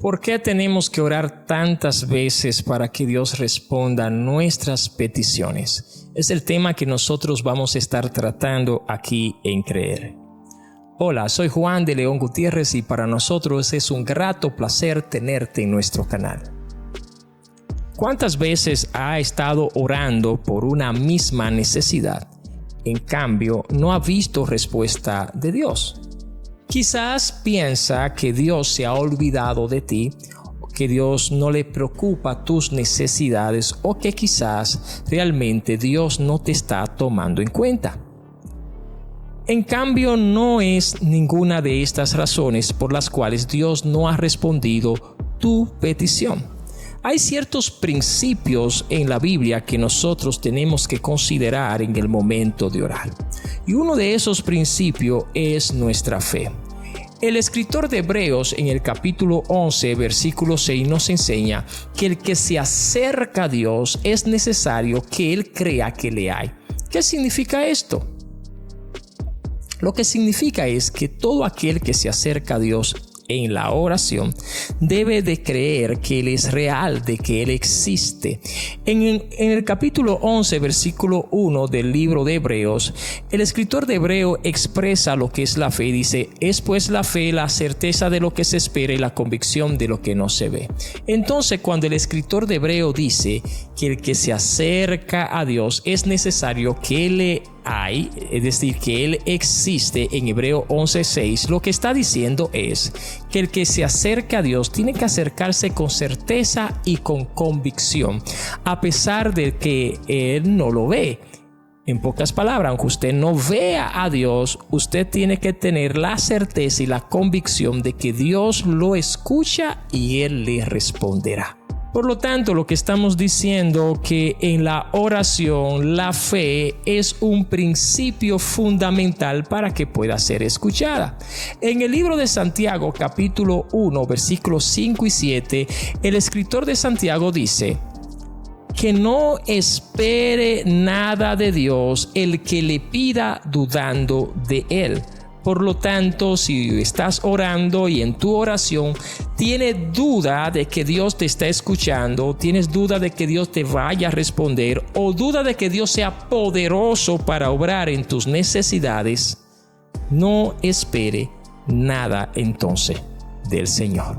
¿Por qué tenemos que orar tantas veces para que Dios responda a nuestras peticiones? Es el tema que nosotros vamos a estar tratando aquí en Creer. Hola, soy Juan de León Gutiérrez y para nosotros es un grato placer tenerte en nuestro canal. ¿Cuántas veces ha estado orando por una misma necesidad? En cambio, no ha visto respuesta de Dios. Quizás piensa que Dios se ha olvidado de ti, que Dios no le preocupa tus necesidades o que quizás realmente Dios no te está tomando en cuenta. En cambio, no es ninguna de estas razones por las cuales Dios no ha respondido tu petición. Hay ciertos principios en la Biblia que nosotros tenemos que considerar en el momento de orar. Y uno de esos principios es nuestra fe. El escritor de Hebreos en el capítulo 11, versículo 6 nos enseña que el que se acerca a Dios es necesario que él crea que le hay. ¿Qué significa esto? Lo que significa es que todo aquel que se acerca a Dios en la oración debe de creer que Él es real, de que Él existe. En el capítulo 11, versículo 1 del libro de Hebreos, el escritor de Hebreo expresa lo que es la fe. Dice, es pues la fe la certeza de lo que se espera y la convicción de lo que no se ve. Entonces, cuando el escritor de Hebreo dice que el que se acerca a Dios es necesario que Él hay, es decir, que Él existe en Hebreo 11:6, lo que está diciendo es que el que se acerca a Dios tiene que acercarse con certeza y con convicción, a pesar de que Él no lo ve. En pocas palabras, aunque usted no vea a Dios, usted tiene que tener la certeza y la convicción de que Dios lo escucha y Él le responderá. Por lo tanto, lo que estamos diciendo que en la oración la fe es un principio fundamental para que pueda ser escuchada. En el libro de Santiago, capítulo 1, versículos 5 y 7, el escritor de Santiago dice que no espere nada de Dios el que le pida dudando de Él. Por lo tanto, si estás orando y en tu oración tienes duda de que Dios te está escuchando, tienes duda de que Dios te vaya a responder o duda de que Dios sea poderoso para obrar en tus necesidades, no espere nada entonces del Señor.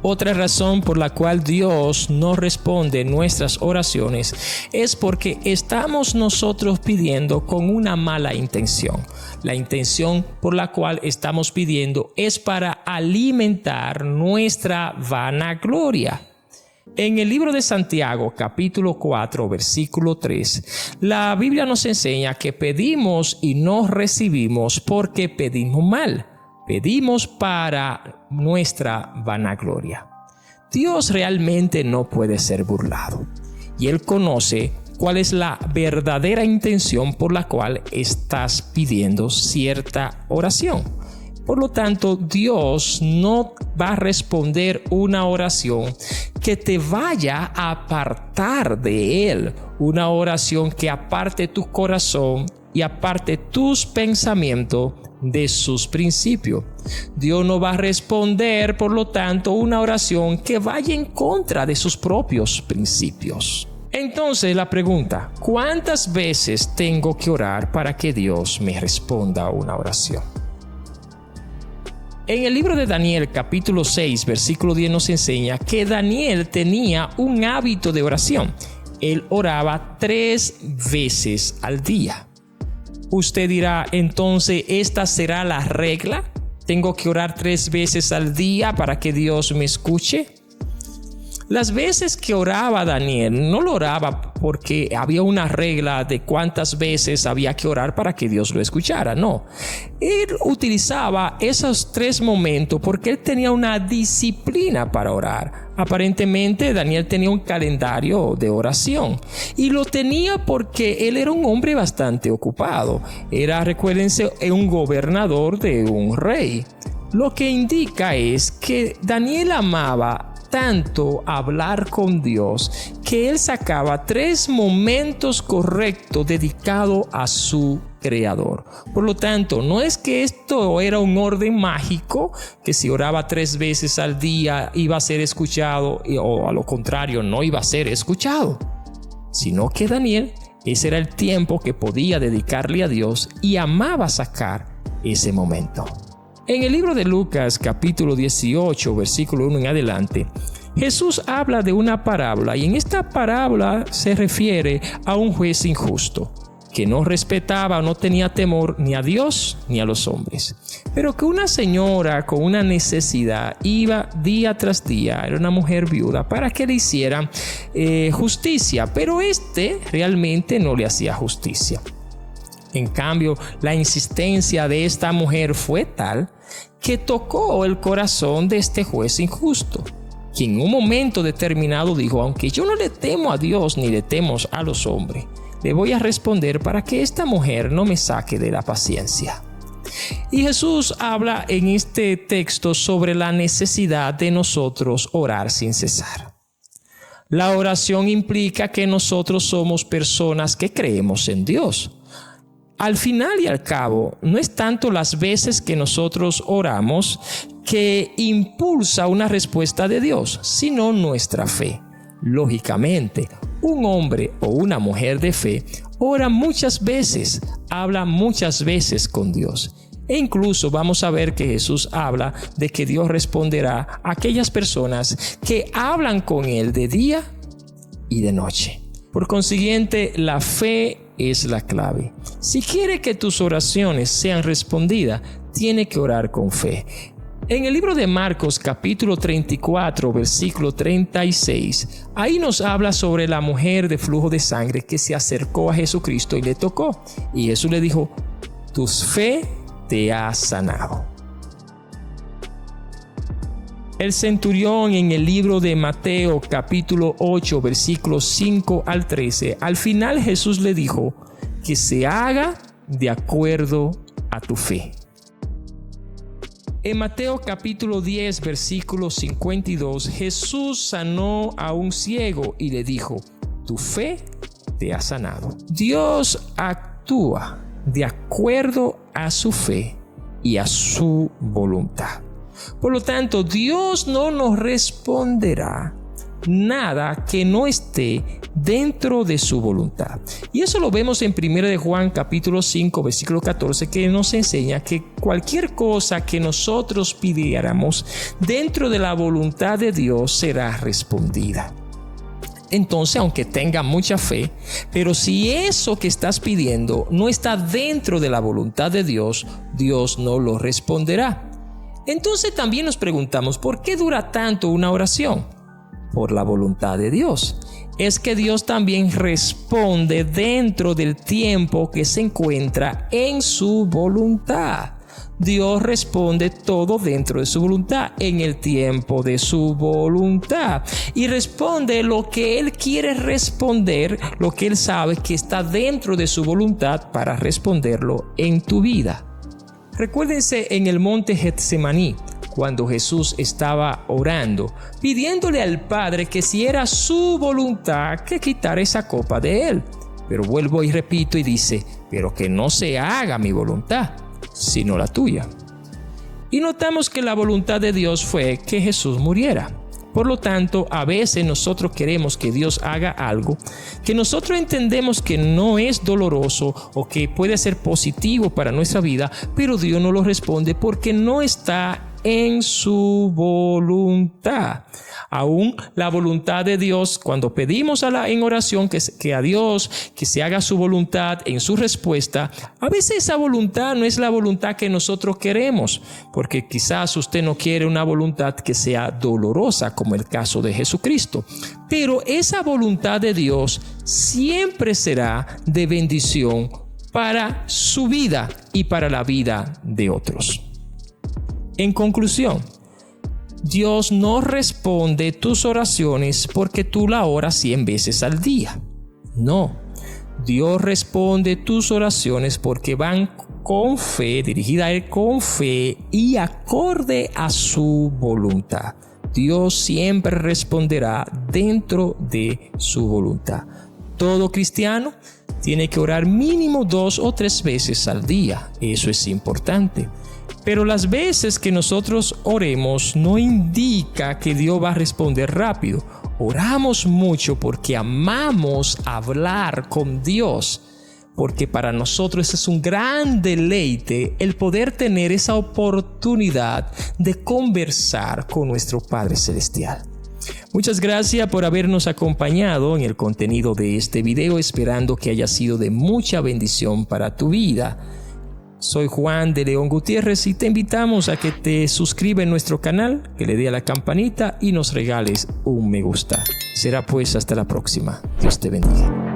Otra razón por la cual Dios no responde nuestras oraciones es porque estamos nosotros pidiendo con una mala intención. La intención por la cual estamos pidiendo es para alimentar nuestra vanagloria. En el libro de Santiago, capítulo 4, versículo 3, la Biblia nos enseña que pedimos y no recibimos porque pedimos mal. Pedimos para nuestra vanagloria. Dios realmente no puede ser burlado y Él conoce cuál es la verdadera intención por la cual estás pidiendo cierta oración. Por lo tanto, Dios no va a responder una oración que te vaya a apartar de Él, una oración que aparte tu corazón y aparte tus pensamientos de sus principios. Dios no va a responder, por lo tanto, una oración que vaya en contra de sus propios principios. Entonces la pregunta, ¿cuántas veces tengo que orar para que Dios me responda a una oración? En el libro de Daniel, capítulo 6, versículo 10 nos enseña que Daniel tenía un hábito de oración. Él oraba 3 veces al día. Usted dirá, entonces, ¿esta será la regla? ¿Tengo que orar 3 veces al día para que Dios me escuche? Las veces que oraba Daniel, no lo oraba porque había una regla de cuántas veces había que orar para que Dios lo escuchara, no. Él utilizaba esos 3 momentos porque él tenía una disciplina para orar. Aparentemente Daniel tenía un calendario de oración y lo tenía porque él era un hombre bastante ocupado. Era, recuérdense, un gobernador de un rey. Lo que indica es que Daniel amaba tanto hablar con Dios que él sacaba 3 momentos correctos dedicados a su creador. Por lo tanto, no es que esto era un orden mágico, que si oraba 3 veces al día iba a ser escuchado, o a lo contrario, no iba a ser escuchado, sino que Daniel, ese era el tiempo que podía dedicarle a Dios y amaba sacar ese momento. En el libro de Lucas, capítulo 18, versículo 1 en adelante, Jesús habla de una parábola, y en esta parábola se refiere a un juez injusto que no respetaba o no tenía temor ni a Dios ni a los hombres, pero que una señora con una necesidad iba día tras día, era una mujer viuda, para que le hicieran justicia, pero realmente no le hacía justicia. En cambio, la insistencia de esta mujer fue tal que tocó el corazón de este juez injusto, quien en un momento determinado dijo: aunque yo no le temo a Dios ni le temo a los hombres, le voy a responder para que esta mujer no me saque de la paciencia. Y Jesús habla en este texto sobre la necesidad de nosotros orar sin cesar. La oración implica que nosotros somos personas que creemos en Dios. Al final y al cabo, no es tanto las veces que nosotros oramos que impulsa una respuesta de Dios, sino nuestra fe. Lógicamente, un hombre o una mujer de fe ora muchas veces, habla muchas veces con Dios. E incluso vamos a ver que Jesús habla de que Dios responderá a aquellas personas que hablan con Él de día y de noche. Por consiguiente, la fe es la clave. Si quiere que tus oraciones sean respondidas, tiene que orar con fe. En el libro de Marcos, capítulo 34, versículo 36, ahí nos habla sobre la mujer de flujo de sangre que se acercó a Jesucristo y le tocó. Y Jesús le dijo: tu fe te ha sanado. El centurión, en el libro de Mateo, capítulo 8, versículos 5 al 13, al final Jesús le dijo que se haga de acuerdo a tu fe. En Mateo capítulo 10, versículo 52, Jesús sanó a un ciego y le dijo: tu fe te ha sanado. Dios actúa de acuerdo a su fe y a su voluntad. Por lo tanto, Dios no nos responderá nada que no esté dentro de su voluntad. Y eso lo vemos en 1 de Juan capítulo 5 versículo 14, que nos enseña que cualquier cosa que nosotros pidiéramos dentro de la voluntad de Dios será respondida. Entonces, aunque tenga mucha fe, pero si eso que estás pidiendo no está dentro de la voluntad de Dios, Dios no lo responderá. Entonces también nos preguntamos: ¿por qué dura tanto una oración? Por la voluntad de Dios. Es que Dios también responde dentro del tiempo que se encuentra en su voluntad. Dios responde todo dentro de su voluntad, en el tiempo de su voluntad. Y responde lo que Él quiere responder, lo que Él sabe que está dentro de su voluntad para responderlo en tu vida. Recuérdense en el monte Getsemaní, cuando Jesús estaba orando, pidiéndole al Padre que si era su voluntad que quitara esa copa de Él. Pero vuelvo y repito y dice: pero que no se haga mi voluntad, sino la tuya. Y notamos que la voluntad de Dios fue que Jesús muriera. Por lo tanto, a veces nosotros queremos que Dios haga algo que nosotros entendemos que no es doloroso o que puede ser positivo para nuestra vida, pero Dios no lo responde porque no está en su voluntad. Aún la voluntad de Dios, cuando pedimos en oración que a Dios que se haga su voluntad en su respuesta, a veces esa voluntad no es la voluntad que nosotros queremos, porque quizás usted no quiere una voluntad que sea dolorosa, como el caso de Jesucristo. Pero esa voluntad de Dios siempre será de bendición para su vida y para la vida de otros. En conclusión, Dios no responde tus oraciones porque tú la oras 100 veces al día. No, Dios responde tus oraciones porque van con fe, dirigida a Él con fe y acorde a su voluntad. Dios siempre responderá dentro de su voluntad. Todo cristiano tiene que orar mínimo 2 o 3 veces al día. Eso es importante. Pero las veces que nosotros oremos no indica que Dios va a responder rápido. Oramos mucho porque amamos hablar con Dios, porque para nosotros es un gran deleite el poder tener esa oportunidad de conversar con nuestro Padre Celestial. Muchas gracias por habernos acompañado en el contenido de este video, esperando que haya sido de mucha bendición para tu vida. Soy Juan de León Gutiérrez y te invitamos a que te suscribas en nuestro canal, que le dé a la campanita y nos regales un me gusta. Será pues hasta la próxima. Dios te bendiga.